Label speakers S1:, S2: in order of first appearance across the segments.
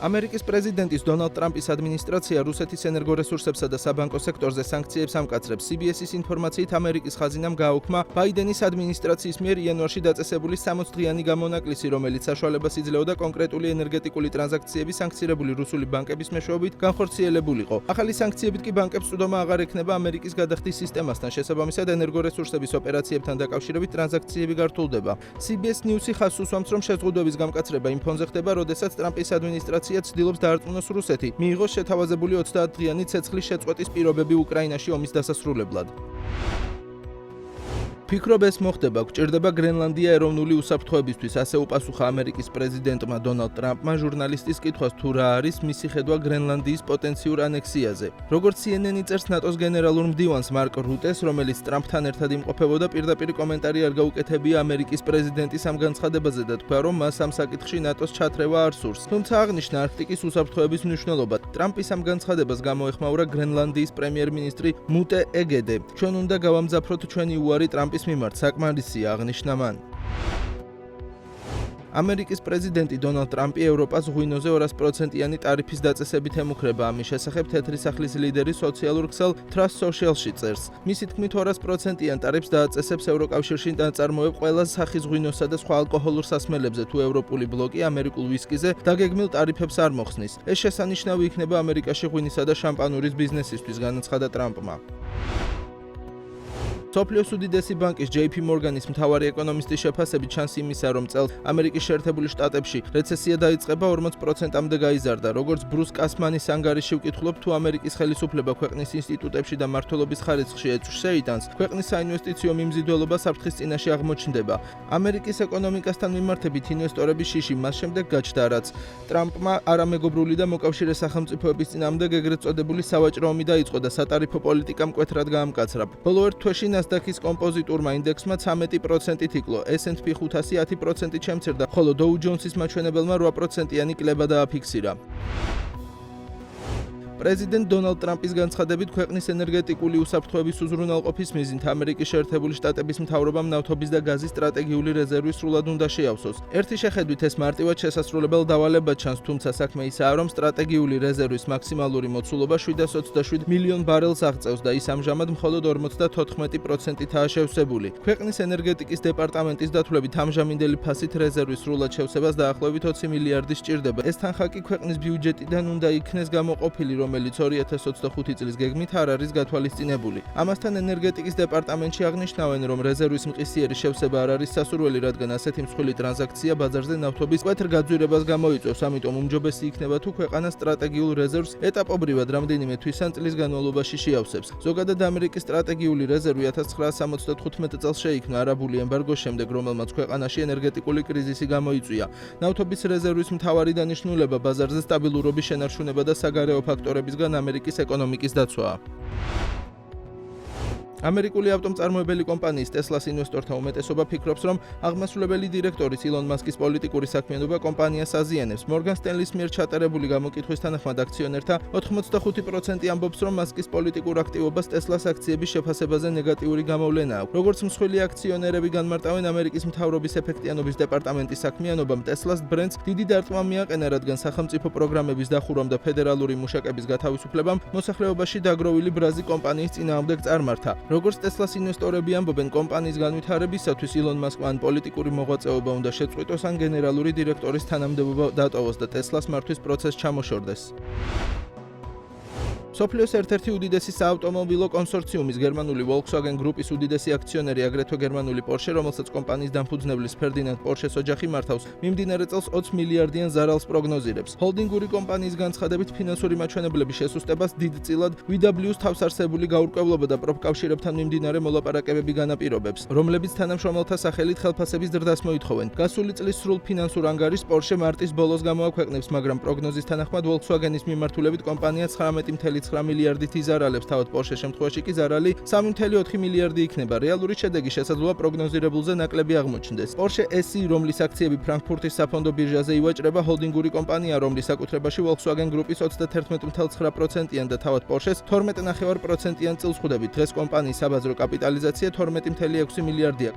S1: ამერიკის პრეზიდენტის დონალდ ტრამპის ადმინისტრაცია რუსეთის ენერგორესურსებსა და საბანკო სექტორზე სანქციებს ამკაცრებს. CBS-ის ინფორმაციით ამერიკის ხაზინამ გააუქმა ბაიდენის ადმინისტრაციის მიერ იანვარში დაწესებული 60-დღიანი გამონაკლისი, რომელიც საშუალებას იძლეოდა კონკრეტული ენერგეტიკული ტრანზაქციების სანქცირებული რუსული ბანკების მეშვეობით განხორციელებულიყო. ახალი სანქციებით კი ბანკებს წვდომა აღარ ექნება ამერიკის გადახდის სისტემასთან, შესაბამისად ენერგორესურსების ოპერაციებთან დაკავშირებით ტრანზაქციები გართულდება. CBS News-ი ხაზს უსვამს, რომ შეზღუდვების გამკაცრება იმ ფონზე ხდება, როდესაც ტრამპის ადმინისტრაცია ცდილობს დაარწმუნოს რუსეთი, მიიღოს შეთავაზებული 30-დღიანი ცეცხლის შეწყვეტის პირობები უკრაინაში ომის დასასრულებლად. ფიქრობ ეს მოხდება, გვჭირდება გრენლანდია ეროვნული უსაფრთხოებისთვის, ასე უპასუხა ამერიკის პრეზიდენტმა დონალდ ტრამპმა ჟურნალისტის კითხვას, თუ რა არის მისი ხედვა გრენლანდიის პოტენციურ ანექსიაზე. როგორც CNN-ი წერს, ნატოს გენერალურ მდივანს მარკ რუტეს, რომელიც ტრამპთან ერთად იმყოფებოდა, პირდაპირ კომენტარი არ გაუკეთებია ამერიკის პრეზიდენტის ამ განცხადებაზე და თქვა, რომ მას ამ საკითხში ნატოს ჩათრევა არ სურს. თუმცა აღნიშნა არქტიკის უსაფრთხოების მნიშვნელობა. ტრამპის ამ განცხადებას გამოეხმაურა გრენლანდიის პრემიერ-მინისტრი მუტე ეგედე. ჩვენ უნდა გავამძაფროთ ჩვენი უარი ტრამპის მიმართ, საკმარისია, აღნიშნა მან. ამერიკის პრეზიდენტი დონალდ ტრამპი ევროპას ღვინოზე 200%-იანი ტარიფის დაწესებით ემუქრება. ამის შესახებ თეთრი სახლის ლიდერი სოციალურ ქსელ Trust Social-ში წერს. მისი თქმით 200%-იან ტარიფს დააწესებს ევროკავშირში ნაწარმოებ ყველა სახის ღვინოსა და სხვა ალკოჰოლურ სასმელებზე, თუ ევროპული ბლოკი ამერიკულ ვისკიზე დაგეგმილ ტარიფებს არ მოხსნის. ეს შესანიშნავი იქნება ამერიკაში ღვინისა და შამპანურის ბიზნესისთვის, განაცხადა ტრამპმა. მსოფლიოს უდიდესი ბანკის JP Morgan-ის მთავარი ეკონომისტის შეფასებით ჩანს იმისა, რომ წელს ამერიკის შეერთებული შტატებში რეცესია დაიწყება 40%-მდე გაიზარდა. როგორც ბრუს კასმანის ანგარიში ვკითხულობ, თუ ამერიკის ხელისუფლება ქვეყნის ინსტიტუტებში და მმართველობის ხარისხში ეწვს შეიტანს, ქვეყნის საინვესტიციო მიმზიდველობა საფრთხის წინაშე აღმოჩნდება. ამერიკის ეკონომიკასთან მიმართებით ინვესტორების შიში მას შემდეგ გაჩნდა, რაც ტრამპმა არამეგობრული და მოკავშირე სახელმწიფოების წინააღმდეგ ეგრეთ წოდებული სავაჭრო ომი დაიწყო და სატარიფო პოლიტიკა მკვეთრად გაამკაცრა. ბოლო ერთ თვეში ნასდაკის კომპოზიტურმა ინდექსმა 13%-ით იკლო, S&P 500 10%-ით შემცირდა, ხოლო Dow Jones-ის მაჩვენებელმა 8%-იანი კლება დააფიქსირა. პრეზიდენტ დონალდ ტრამპის განცხადებით ქვეყნის ენერგეტიკული უსაფრთხოების უზრუნველყოფის მიზნით ამერიკის შეერთებული შტატების მთავრობამ ნავთობის და გაზის სტრატეგიული რეზერვი სრულად უნდა შეავსოს. ერთი შეხედვით ეს მარტივად შესასრულებელ დავალებად ჩანს, თუმცა საქმე ისაა, რომ სტრატეგიული რეზერვის მაქსიმალური მოცულობა 727 მილიონ ბარელს აღწევს და ის ამჟამად მხოლოდ 54%-ითაა შევსებული. ქვეყნის ენერგეტიკის დეპარტამენტის დათვლებით ამჟამინდელი ფასით რეზერვის სრულად შევსებას დაახლოებით 20 მილიარდი სჭირდება. ეს თანხა კი ქვეყნის ბიუჯეტიდან უნდა იქნეს გამოყოფილი, რომელიც 2025 წლის გეგმით არ არის გათვალისწინებული. ამასთან ენერგეტიკის დეპარტამენტში აღნიშნავენ, რომ რეზერვის მყისიერი შევსება არ არის სასურველი, რადგან ასეთი მსხვილი ტრანზაქცია ბაზარზე ნავთობის მკვეთრ გაძვირებას გამოიწვევს, ამიტომ უმჯობესი იქნება თუ ქვეყანა სტრატეგიულ რეზერვს ეტაპობრივად რამდენიმე თვის ან წლის განმავლობაში შეავსებს. ზოგადად ამერიკის სტრატეგიული რეზერვი 1975 წელს შეიქმნა არაბული ემბარგოს შემდეგ, რომელმაც ქვეყანაში ენერგეტიკული კრიზისი გამოიწვია. ნავთობის რეზერვის მთავარი დანიშნულება ბაზარზე სტაბილურობის შენარჩუნება და საგარეო ფაქტორებისგან ამერიკის ეკონომიკის დაცვაა. ამერიკული ავტომწარმოებელი კომპანიის Tesla-ს ინვესტორთა უმეტესობა ფიქრობს, რომ აღმასრულებელი დირექტორის ილონ მასკის პოლიტიკური საქმიანობა კომპანიას აზიანებს. Morgan Stanley-ს მიერ ჩატარებული გამოკითხვის თანახმად აქციონერთა 85% ამბობს, რომ მასკის პოლიტიკურ აქტივობას Tesla-ს აქციების შეფასებაზე ნეგატიური გამოვლენა აქვს. როგორც მსხვილი აქციონერები განმარტავენ, ამერიკის მთავრობის ეფექტიანობის დეპარტამენტის საქმიანობამ Tesla-ს ბრენდს დიდი დარტყმა მიაყენა, რადგან სახელმწიფო პროგრამების დახურვამ და ფედერალური მუშაკების გათავისუფლებამ მოსახლეობაში დაგროვილი ბრაზი კომპანიის წინააღმდეგ წარმართა. როგორც Tesla-ს ინვესტორები ამბობენ, კომპანიის განვითარებისათვის ილონ მასკმა ან პოლიტიკური მოღვაწეობა უნდა შეწყვიტოს, ან გენერალური დირექტორის თანამდებობა დატოვოს და Tesla-ს მართვის პროცესს ჩამოშორდეს. მსოფლიოს ერთ-ერთი უდიდესი საავტომობილო კონსორციუმის გერმანული Volkswagen გრუპის უდიდესი აქციონერი, აგრეთვე გერმანული Porsche, რომელსაც კომპანიის დამფუძნებლის ფერდინანდ Porsche-ს ოჯახი მართავს, მიმდინარე წელს 20 მილიარდიან ზარალს პროგნოზირებს. ჰოლდინგური კომპანიის განცხადებით, ფინანსური მაჩვენებლების შესუსტებას დიდწილად VW-ს თავსარსებული გაურკვევლობა და პროფკავშირებთან მიმდინარე მოლაპარაკებები განაპირობებს, რომლებიც თანამშრომელთა სახელით ხელფასების ზრდას მოითხოვენ. გასული წლის სრულ ფინანსურ ანგარიშს Porsche მარტის ბოლოს გამოაქვეყნებს, მაგრამ პროგნოზის თანახმად Volkswagen-ის მიმართულებით კომპანია 19 9 მილიარდით იზარალებს, თავად Porsche შემთხვევაში კი ზარალი 3.4 მილიარდი იქნება. რეალური შედეგი შესაძლოა პროგნოზირებულზე ნაკლები აღმოჩნდეს. Porsche SE, რომლის აქციები ფრანკფურტის საფონდო ბირჟაზე ივაჭრება, ჰოლდინგური კომპანია, რომლის საკუთრებაში Volkswagen გრუპის 31.9%-იან და თავად Porsche-ს 12.5%-იან წილს ხვდებით. დღეს კომპანიის საბაზრო კაპიტალიზაცია 12.6 მილიარდია.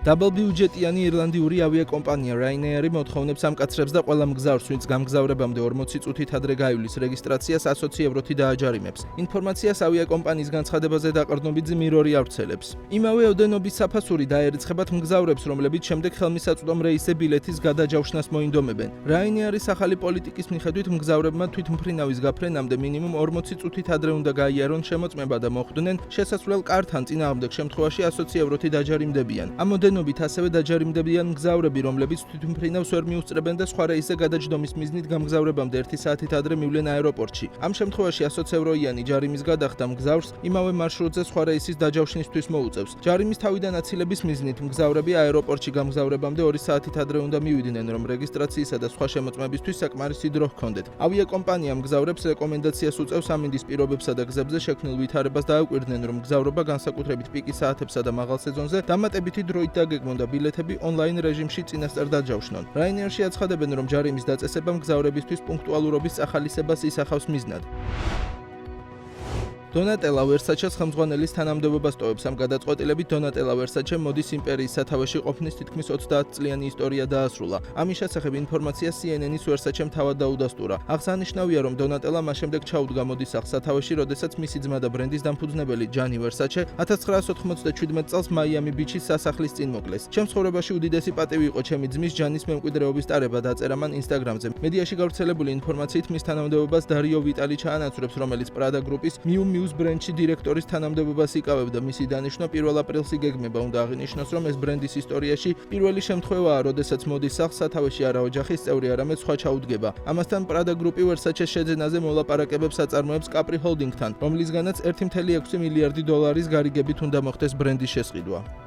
S1: დაბალბიუჯეტიანი ირლანდიური ავიაკომპანია Ryanair-ი მოთხოვნებს ამკაცრებს და ყველა მგზავრს, ვინც გამგზავრებამდე 40 წუთით ადრე გაივლის რეგისტრაციას 120 ევროთი დააჯარიმებს. ინფორმაციას ავიაკომპანიის განცხადებაზე დაყრდნობით Mirror-ი ავრცელებს. იმავე ოდენობის საფასური დაერიცხებათ მგზავრებს, რომლებიც შემდეგ ხელმისაწვდომ რეისზე ბილეთის გადაჯავშნას მოინდომებენ. Ryanair-ის ახალი პოლიტიკის მიხედვით მგზავრებმა თვითმფრინავის გაფრენამდე მინიმუმ 40 წუთით ადრე უნდა გაიარონ შემოწმება და მოხვდნენ შესასვლელ კარტთან, წინააღმდეგ შემთხვევაში 120 ევროთი დაჯარიმდებიან. ამ ოდენობით ასევე დაჯარიმდებიან მგზავრები, რომლებიც თვითმფრინავს ვერ მიუსწრებენ და სხვა რეისზე გადაჯდომის მიზნით გამგზავრებამდე 1 საათით ადრე მივლენ აეროპორტში. ამ შემთხვევაში 120 ევროიანი ჯარიმის გადახდა მგზავრს იმავე მარშრუტზე სხვა რეისის დაჯავშნისთვის მოუწევს. ჯარიმის თავიდან აცილების მიზნით მგზავრები აეროპორტში გამგზავრებამდე 2 საათით ადრე უნდა მივიდნენ, რომ რეგისტრაციისა და სხვა შემოწმებისთვის საკმარისი დრო ჰქონდეთ. ავიაკომპანია მგზავრებს რეკომენდაციას უწევს ამინდის პირობებსა და გზებზე შექმნილ ვითარებას დააკვირდნენ, რომ მგზავრობა განსაკუთრებით პიკის საათებსა და მაღალ სეზონზე დამატებითი დროით დაგეგმონ და ბილეთები ონლაინ რეჟიმში წინასწარ დაჯავშნონ. Ryanair-ში აცხადებენ, რომ ჯარიმის დაწესება მგზავრებისთვის პუნქტუალურობის წახალისებას ისახავს მიზნად. Donatella Versace-ს ხელმძღვანელის თანამდებობას ტოვებს. ამ გადაწყვეტილებით Donatella Versace მოდის იმპერიის სათავეში ყოფნის თითქმის 30 წლიანი ისტორია დაასრულა. ამის შესახებ ინფორმაცია CNN-ის Versace-მ თავად დაუდასტურა. აღსანიშნავია, რომ Donatella მას შემდეგ ჩაუდგა მოდის სახლ სათავეში, როდესაც მისი ძმა და ბრენდის დამფუძნებელი Gianni Versace 1997 წელს Miami Beach-ის სასახლის წინ მოკლეს. ჩემს ცხოვრებაში უდიდესი პატივი იყო ჩემი ძმის Giannis მემკვიდრეობის ტარება, დაწერა მან Instagram-ზე. მედიაში გავრცელებული ინფორმაციით მის თანამდებობას Dario Vitali ჩაანაცვლებს, რომელიც Prada გრუპის Miu Miu ბრენდში დირექტორის თანამდებობას იკავებდა. მისი დანიშვნა 1 აპრილს იგეგმება. უნდა აღინიშნოს, რომ ეს ბრენდის ისტორიაში პირველი შემთხვევაა, როდესაც მოდის სახლ სათავეში არა ოჯახის წევრი, არამედ სხვა ჩაუდგება. ამასთან Prada გრუპი Versace-ს შეძენაზე მოლაპარაკებებს აწარმოებს Capri Holding-თან, რომლისგანაც $1.6 მილიარდი გარიგებით უნდა მოხდეს ბრენდის შესყიდვა.